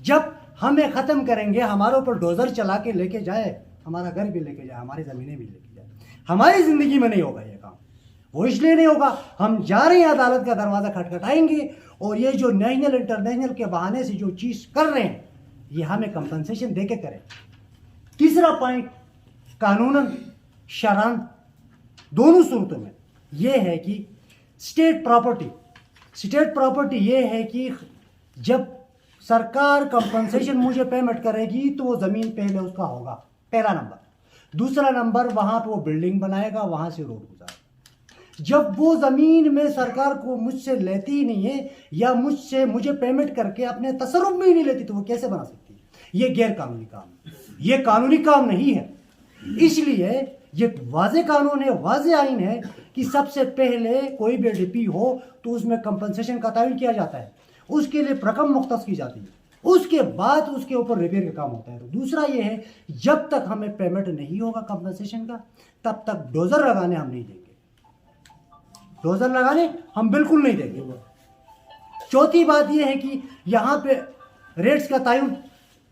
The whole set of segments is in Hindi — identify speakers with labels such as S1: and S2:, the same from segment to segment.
S1: जब हमें ख़त्म करेंगे, हमारे ऊपर डोजर चला के लेके जाए, हमारा घर भी लेके जाए, हमारी ज़मीनें भी लेके जाए, हमारी ज़िंदगी में नहीं होगा ये काम। वो इसलिए नहीं होगा, हम जा रहे हैं अदालत का दरवाज़ा खटखटाएंगे और ये जो नेशनल इंटरनेशनल के बहाने से जो चीज़ कर रहे हैं ये हमें कंपनसेशन दे के करें। तीसरा पॉइंट, कानूनन शरअन दोनों सूरतों में ये है कि स्टेट प्रॉपर्टी ये है कि जब सरकार कंपनसेशन मुझे पेमेंट करेगी तो वो ज़मीन पहले उसका होगा, पहला नंबर। दूसरा नंबर, वहाँ पे वो बिल्डिंग बनाएगा, वहाँ से रोड गुजारेगा। जब वो ज़मीन में सरकार को मुझसे लेती ही नहीं है या मुझे पेमेंट करके अपने तसर्रुफ में ही नहीं लेती तो वो कैसे बना सकती है? ये गैर कानूनी काम है, ये कानूनी काम नहीं है। इसलिए ये वाज़े कानून है, वाज़े आइन है कि सबसे पहले कोई भी डीपी हो तो उसमें कंपनसेशन का तयन किया जाता है, उसके लिए रकम मुख्तस की जाती है, उसके बाद उसके ऊपर रिपेयर का काम होता है। तो दूसरा ये है, जब तक हमें पेमेंट नहीं होगा कंपनसेशन का तब तक डोजर लगाने हम नहीं देंगे, डोजर लगाने हम बिल्कुल नहीं देंगे। चौथी बात यह है कि यहाँ पे रेट्स का तयन,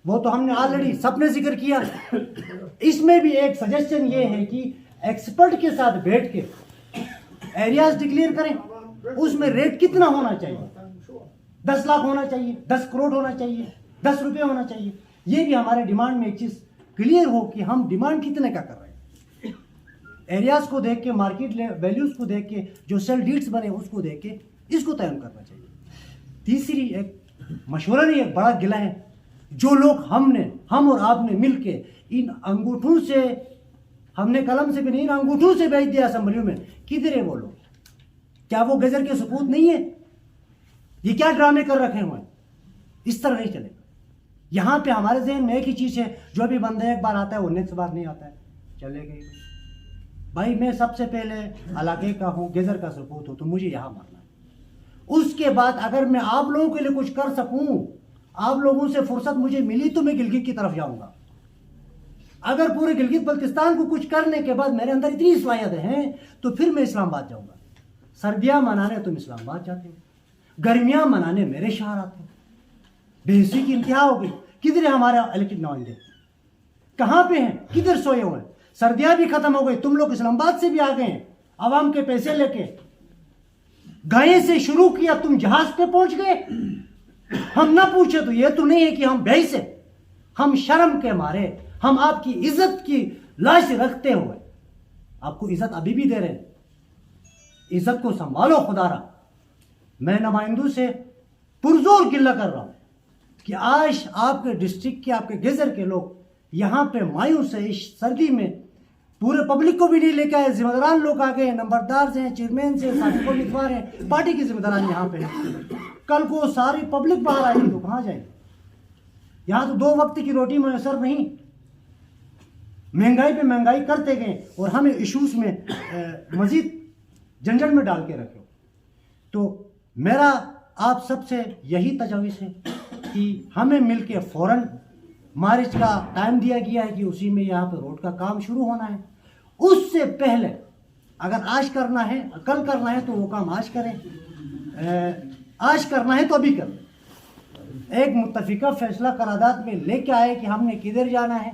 S1: वो तो हमने ऑलरेडी सबने जिक्र किया। इसमें भी एक सजेशन ये है कि एक्सपर्ट के साथ बैठ के एरियाज डिक्लेयर करें, उसमें रेट कितना होना चाहिए, 10 लाख होना चाहिए, 10 करोड़ होना चाहिए, 10 रुपये होना चाहिए। ये भी हमारे डिमांड में एक चीज़ क्लियर हो कि हम डिमांड कितने का कर रहे हैं। एरियाज को देख के, मार्केट वैल्यूज को देख के, जो सेल डीड्स बने उसको देख के इसको तय करना चाहिए। तीसरी एक मशवरा नहीं, एक बड़ा गिला है, जो लोग हम और आपने मिलके इन अंगूठों से, हमने कलम से भी नहीं, इन अंगूठों से भेज दिया असेंबलियों में, किधर है वो लोग? क्या वो गजर के सबूत नहीं है? ये क्या ड्रामे कर रखे हुए हैं? इस तरह नहीं चलेगा। यहाँ पे हमारे जहन में एक ही चीज़ है, जो भी बंदा एक बार आता है वो नेक्स्ट बार नहीं आता है, चलेगा भाई मैं सबसे पहले इलाके का हूँ, गजर का सबूत हो तो मुझे यहाँ मारना है। उसके बाद अगर मैं आप लोगों के लिए कुछ कर सकूँ, आप लोगों से फुर्सत मुझे मिली तो मैं गिलगित की तरफ जाऊँगा। अगर पूरे गिलगित बल्तिस्तान को कुछ करने के बाद मेरे अंदर इतनी सलाहियतें हैं तो फिर मैं इस्लामाबाद जाऊँगा। सर्दियाँ मनाने तुम इस्लामाबाद जाते हो, गर्मियाँ मनाने मेरे शहर आते हो। बेइज्जती की इंतहा हो गई। किधर है हमारा इलेक्टेड नुमाइंदे? कहाँ पे हैं? किधर सोए हुए हैं? सर्दियाँ भी खत्म हो गई, तुम लोग इस्लामाबाद से भी आ गए हैं आवाम के पैसे लेके। गाय से शुरू किया, तुम जहाज पे पहुंच गए। हम ना पूछे तो ये तो नहीं है कि हम बेइज्जत से, हम शर्म के मारे, हम आपकी इज्जत की लाश रखते हुए आपको इज्जत अभी भी दे रहे हैं। इज्जत को संभालो खुदारा। मैं नुमाइंदों से पुरजोर गिल्ला कर रहा हूं कि आज आपके डिस्ट्रिक्ट के, आपके गेजर के लोग यहाँ पे मायूस है इस सर्दी में, पूरे पब्लिक को भी नहीं लेके आए। जिम्मेदारान लोग आ गए, नंबरदार से, चेयरमैन से, साथियों उम्मीदवार हैं, पार्टी के जिम्मेदारान यहाँ पे हैं। कल को सारी पब्लिक बाहर आएगी तो कहाँ जाएगी? यहाँ तो 2 वक्त की रोटी मैसर नहीं, महंगाई पे महंगाई करते गए और हमें इश्यूज में मजीद झंझट में डाल के रखे। तो मेरा आप सबसे यही तजवीज़ है कि हमें मिलके फौरन मार्च का टाइम दिया गया है कि उसी में यहाँ पे रोड का काम शुरू होना है। उससे पहले अगर आज करना है, कल करना है तो वो काम आज करें, आज करना है तो अभी करें। एक मुत्तफिका फैसला करारदाद में लेके आए कि हमने किधर जाना है।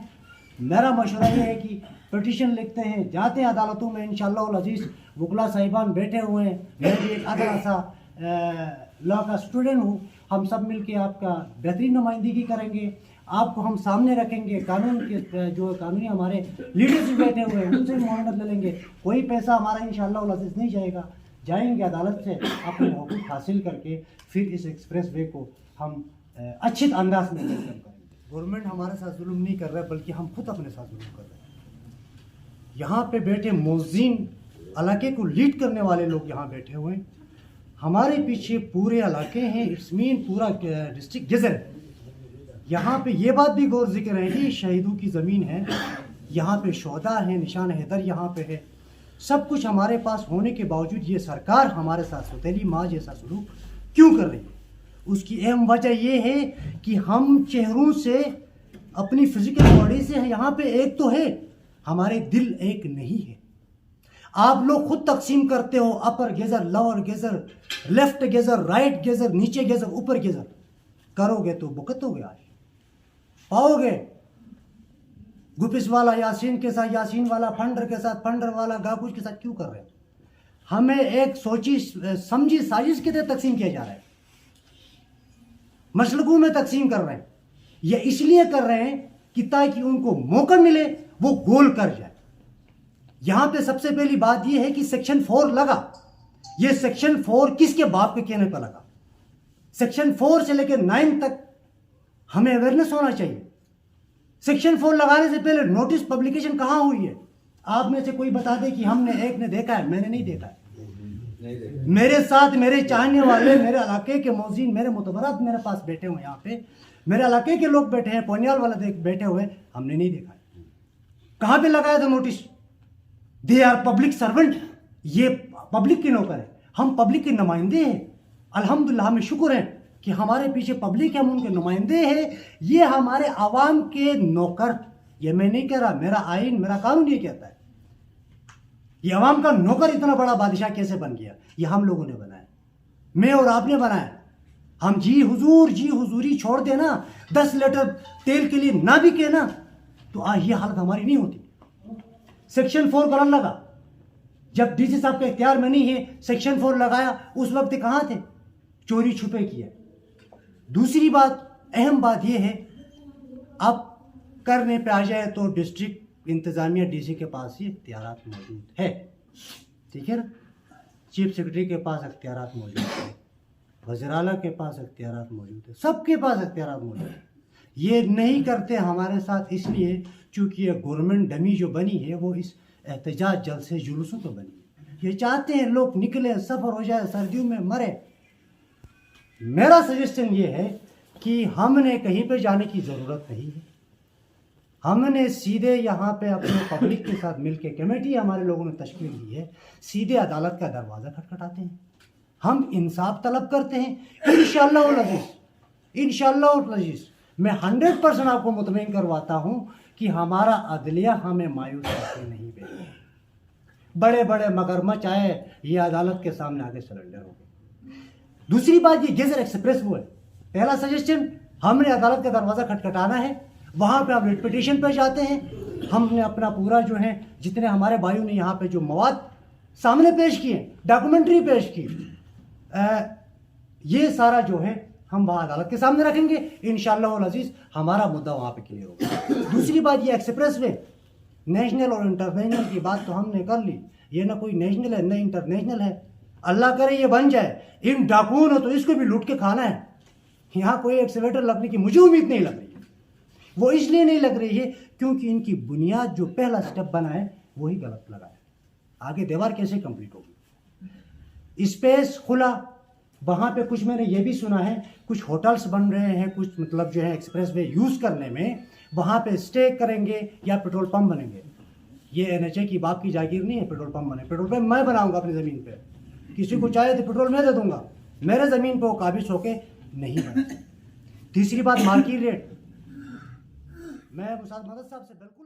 S1: मेरा मशवरा ये है कि पिटीशन लिखते हैं, जाते हैं अदालतों में, इंशाअल्लाह अजीज़ वकला साहिबान बैठे हुए हैं, मैं भी एक अदला सा लॉ का स्टूडेंट हूँ। हम सब मिलके आपका बेहतरीन नुमाइंदगी करेंगे, आपको हम सामने रखेंगे। कानून के जो कानूनी हमारे लीडर्स बैठे हुए हैं उनसे मोहब्बत ले लेंगे। कोई पैसा हमारा इंशाअल्लाह अजीज़ नहीं जाएगा, जाएंगे अदालत से अपने हकूक़ हासिल करके फिर इस एक्सप्रेस वे को हम अच्छे अंदाज में वेलकम करेंगे। गवर्नमेंट हमारे साथ जुल्म नहीं कर रहा है, बल्कि हम खुद अपने साथ जुल्म कर रहे हैं। यहाँ पे बैठे मौज़ीन, इलाके को लीड करने वाले लोग यहाँ बैठे हुए हैं। हमारे पीछे पूरे इलाके हैं, इट्स मीन पूरा डिस्ट्रिक्ट गेजर है। यहाँ पे ये बात भी गौर जिक्र है कि शहीदों की ज़मीन है, यहाँ पे शोहदा है, निशान हैदर यहाँ पे है। सब कुछ हमारे पास होने के बावजूद ये सरकार हमारे साथ सौतेली माँ जैसा सलूक क्यों कर रही है? उसकी अहम वजह ये है कि हम चेहरों से, अपनी फिजिकल बॉडी से यहाँ पे एक तो है, हमारे दिल एक नहीं है। आप लोग खुद तकसीम करते हो, अपर गेजर, लोअर गेजर, लेफ्ट गेजर, राइट गेजर, नीचे गेजर, ऊपर गेजर, करोगे तो भुगतोगे आज। पाओगे। गुपिस वाला यासीन के साथ यासीन वाला, फंडर के साथ फंडर वाला, गाकुश के साथ क्यों कर रहे हैं? हमें एक सोची समझी साजिश के तहत तकसीम किया जा रहा है, मशलकों में तकसीम कर रहे हैं। ये इसलिए कर रहे हैं कि ताकि उनको मौका मिले वो गोल कर जाए। यहां पे सबसे पहली बात यह है कि सेक्शन 4 लगा, ये सेक्शन 4 किसके बाप के कहने पर लगा? सेक्शन 4 से लेकर 9 तक हमें अवेयरनेस होना चाहिए। सेक्शन 4 लगाने से पहले नोटिस पब्लिकेशन कहां हुई है? आप में से कोई बता दे कि हमने एक ने देखा है। मैंने नहीं देखा है। मेरे साथ मेरे चाहने वाले, मेरे इलाके के मौजीन, मेरे मुतबरात मेरे पास बैठे हुए, यहाँ पे मेरे इलाके के लोग बैठे हैं, पोनियाल वाले बैठे हुए, हमने नहीं देखा है। कहां पे लगाया था notice? They are public servant, ये पब्लिक के नौकर है, हम पब्लिक के नुमाइंदे हैं। अल्हम्दुलिल्लाह, हमें शुक्र है कि हमारे पीछे पब्लिक है, हम उनके नुमाइंदे हैं। ये हमारे आवाम के नौकर, ये मैं नहीं कह रहा, मेरा आइन, मेरा कानून ये कहता है। ये आवाम का नौकर इतना बड़ा बादशाह कैसे बन गया? ये हम लोगों ने बनाया, मैं और आपने बनाया। हम जी हुजूर, जी हुजूरी छोड़ देना, 10 लीटर तेल के लिए ना भी कहना, तो आज ये हालत हमारी नहीं होती। सेक्शन 4 करने लगा, जब डीसी साहब के इख्तियार में नहीं है, सेक्शन 4 लगाया, उस वक्त कहां थे? चोरी छुपे किया। दूसरी बात, अहम बात यह है, अब करने पे आ जाए तो डिस्ट्रिक्ट इंतजामिया डीसी के पास ही इख्तियारात मौजूद है, ठीक है ना? चीफ सेक्रेटरी के पास इख्तियारात मौजूद है, वज़ीर आला के पास इख्तियारात मौजूद है, सबके पास इख्तियारात मौजूद है। ये नहीं करते हमारे साथ इसलिए चूंकि ये गवर्नमेंट डमी जो बनी है वो इस एहतजाज जलसे जुलूसों पर बनी है। ये चाहते हैं लोग निकले, सफ़र हो जाए, सर्दियों में मरे। मेरा सजेशन ये है कि हमने कहीं पे जाने की ज़रूरत नहीं है। हमने सीधे यहाँ पे अपने पब्लिक के साथ मिलके, कमेटी हमारे लोगों ने तश्कील दी है, सीधे अदालत का दरवाज़ा खटखटाते हैं, हम इंसाफ तलब करते हैं। इंशाअल्लाह अज़ीज़, इंशाअल्लाह अज़ीज़, मैं 100% आपको मुतमईन करवाता हूँ कि हमारा अदलिया हमें मायूस करके नहीं भेजेगा। बड़े बड़े मगरमच्छ आए, ये अदालत के सामने आगे सरेंडर हो गए। दूसरी बात, ये गेजर एक्सप्रेस वो है। पहला सजेशन, हमने अदालत का दरवाज़ा खटखटाना है, वहाँ पे आप रिट पिटीशन पे जाते हैं। हमने अपना पूरा जो है, जितने हमारे भाइयों ने यहाँ पे जो मवाद सामने पेश किए, डॉक्यूमेंट्री पेश की, ये सारा जो है हम वहाँ अदालत के सामने रखेंगे। इंशाअल्लाह अज़ीज़ हमारा मुद्दा वहाँ पे क्लियर होगा। दूसरी बात, ये एक्सप्रेस वे नेशनल और इंटरनेशनल की बात तो हमने कर ली, ये ना कोई नेशनल है ना इंटरनेशनल है। अल्लाह करे ये बन जाए, इन डाकुओं ने तो इसको भी लूट के खाना है। यहाँ कोई एक्सीलेटर लगने की मुझे उम्मीद नहीं लग रही है। वो इसलिए नहीं लग रही है क्योंकि इनकी बुनियाद जो पहला स्टेप बना है वही गलत लगा है। आगे दीवार कैसे कंप्लीट होगी? स्पेस खुला, वहाँ पे कुछ मैंने ये भी सुना है, कुछ होटल्स बन रहे हैं, कुछ मतलब जो है एक्सप्रेस वे यूज़ करने में वहाँ पे स्टे करेंगे या पेट्रोल पंप बनेंगे। ये NHA की बाप की जागीर नहीं है पेट्रोल पंप बने। पेट्रोल पंप मैं बनाऊंगा अपनी ज़मीन पे, किसी को चाहे तो पेट्रोल मैं दे दूंगा, मेरे ज़मीन पे वो काबिज होके नहीं बने। तीसरी बात, मार्केट रेट, मैं मुसाद मदद साहब से बिल्कुल